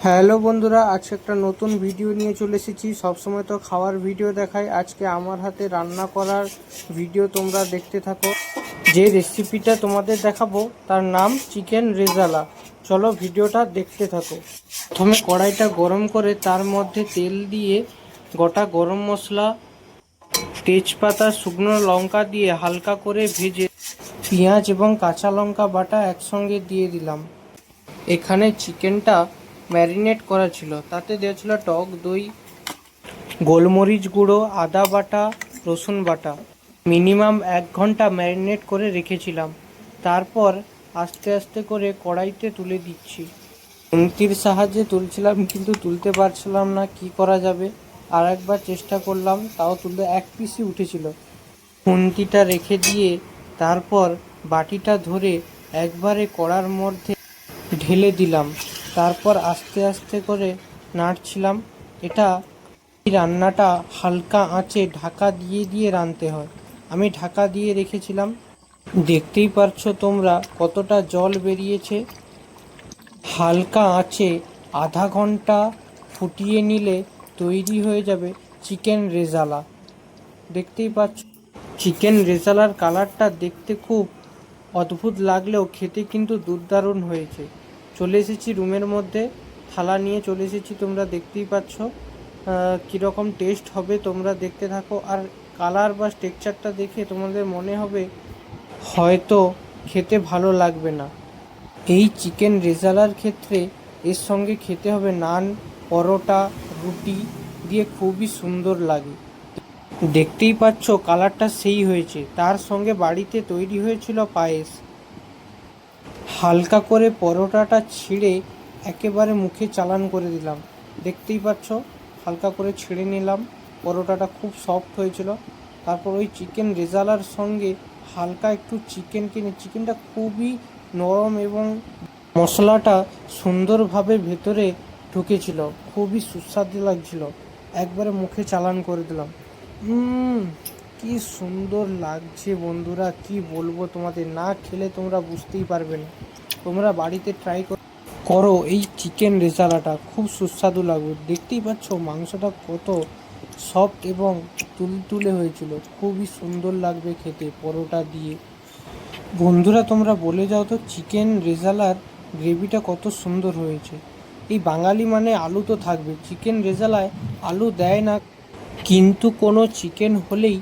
Hello বন্ধুরা, আজকে একটা নতুন ভিডিও নিয়ে চলে এসেছি। সবসময় তো খাওয়ার ভিডিও দেখাই, আজকে আমার হাতে রান্না করার ভিডিও তোমরা দেখতে থাকো। যে রেসিপিটা তোমাদের দেখাবো তার নাম চিকেন রেজালা। চলো ভিডিওটা দেখতে থাকো। প্রথমে কড়াইটা গরম করে তার মধ্যে তেল দিয়ে গোটা গরম মশলা, তেজপাতা, শুকনো লঙ্কা দিয়ে হালকা করে ভেজে পেঁয়াজ এবং কাঁচা লঙ্কা বাটা একসঙ্গে দিয়ে দিলাম। এখানে চিকেনটা ম্যারিনেট করা ছিল, তাতে দেওয়া ছিল টক দই, গোলমরিচ গুঁড়ো, আদা বাটা, রসুন বাটা। মিনিমাম 1 ঘন্টা ম্যারিনেট করে রেখেছিলাম। তারপর আস্তে আস্তে করে কড়াইতে তুলে দিচ্ছি। খুন্তির সাহায্যে তুলছিলাম কিন্তু তুলতে পারছিলাম না, কি করা যাবে। আর একবার চেষ্টা করলাম, তাও তুলতে এক পিসই উঠেছিল। খুন্তিটা রেখে দিয়ে তারপর বাটিটা ধরে একবারে কড়ার মধ্যে ঢেলে দিলাম। তারপর আস্তে আস্তে করে নাড়ছিলাম। এই রান্নাটা হালকা আঁচে ঢাকা দিয়ে দিয়ে রাঁধতে হয়। আমি ঢাকা দিয়ে রেখেছিলাম। দেখতেই পারছো তোমরা কতটা জল বেরিয়েছে। হালকা আঁচে আধা ঘন্টা ফুটিয়ে নিলে তৈরি হয়ে যাবে চিকেন রেজালা। দেখতেই পাচ্ছ চিকেন রেজালার কালারটা দেখতে খুব অদ্ভুত লাগলেও খেতে কিন্তু দুর্দারুণ হয়েছে। চলে এসেছি রুমের মধ্যে, থালা নিয়ে চলে এসেছি। তোমরা দেখতেই পাচ্ছ কীরকম টেস্ট হবে, তোমরা দেখতে থাকো। আর কালার বা টেক্সচারটা দেখে তোমাদের মনে হবে হয়তো খেতে ভালো লাগবে না। এই চিকেন রেজালার ক্ষেত্রে এর সঙ্গে খেতে হবে নান, পরোটা, রুটি দিয়ে, খুবই সুন্দর লাগে। দেখতেই পাচ্ছ কালারটা সেই হয়েছে। তার সঙ্গে বাড়িতে তৈরি হয়েছিল পায়েস। হালকা করে পরোটাটা ছিঁড়ে একেবারে মুখে চালান করে দিলাম। দেখতেই পাচ্ছ হালকা করে ছিঁড়ে নিলাম, পরোটাটা খুব সফট হয়েছিল। তারপর ওই চিকেন রেজালার সঙ্গে হালকা একটু চিকেন কিনে, চিকেনটা খুবই নরম এবং মশলাটা সুন্দরভাবে ভেতরে ঢুকেছিল, খুবই সুস্বাদু লাগছিল। একবারে মুখে চালান করে দিলাম। কি সুন্দর লাগছে বন্ধুরা, কি বলবো তোমাদের, না খেলে তোমরা বুঝতেই পারবে না। তোমরা বাড়িতে ট্রাই করো এই চিকেন রেজালাটা, খুব সুস্বাদু লাগবে। দেখতেই পাচ্ছ মাংসটা কত সফট এবং তুলতুলে হয়েছিল, খুবই সুন্দর লাগবে খেতে পরোটা দিয়ে। বন্ধুরা তোমরা বলে যাও তো চিকেন রেজালার গ্রেভিটা কত সুন্দর হয়েছে। এই বাঙালি মানে আলু তো থাকবে, চিকেন রেজালায় আলু দেয় না, কিন্তু কোনো চিকেন হলেই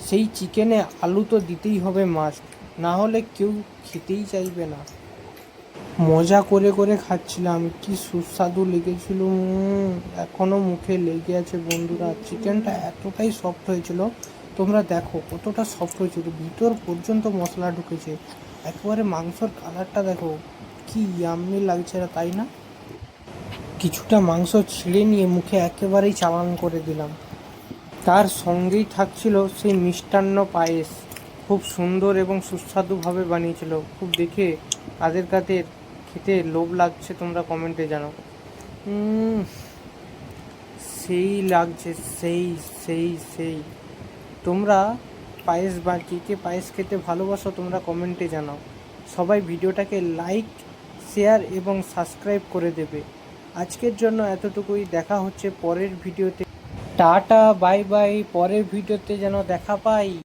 সেই চিকেনে আলু তো দিতেই হবে মাস্ট, না হলে কেউ খেতেই চাইবে না। মজা করে করে খাচ্ছিলাম, কি সুস্বাদু লেগেছিল। এখনও মুখে লেগে আছে বন্ধুরা। চিকেনটা এতটাই সফট হয়েছিল, তোমরা দেখো কতটা সফট হয়েছিল, ভিতর পর্যন্ত মশলা ঢুকেছে। একেবারে মাংসর কালারটা দেখো, কি ইয়াম্মি লাগছে না, তাই না? কিছুটা মাংস ছিঁড়ে নিয়ে মুখে একেবারেই চালান করে দিলাম। তার সঙ্গেই থাকছিল সেই মিষ্টান্ন পায়েস, খুব সুন্দর এবং সুস্বাদুভাবে বানিয়েছিল। খুব দেখে কাদের কাদের খেতে লোভ লাগছে তোমরা কমেন্টে জানাও। সেই লাগছে, সেই সেই সেই তোমরা পায়েস বা কে কে পায়েস খেতে ভালোবাসো তোমরা কমেন্টে জানাও। সবাই ভিডিওটাকে লাইক, শেয়ার এবং সাবস্ক্রাইব করে দেবে। আজকের জন্য এতটুকুই, দেখা হচ্ছে পরের ভিডিওতে। Tata, bye bye. পরের ভিডিওতে যেন দেখা পাই।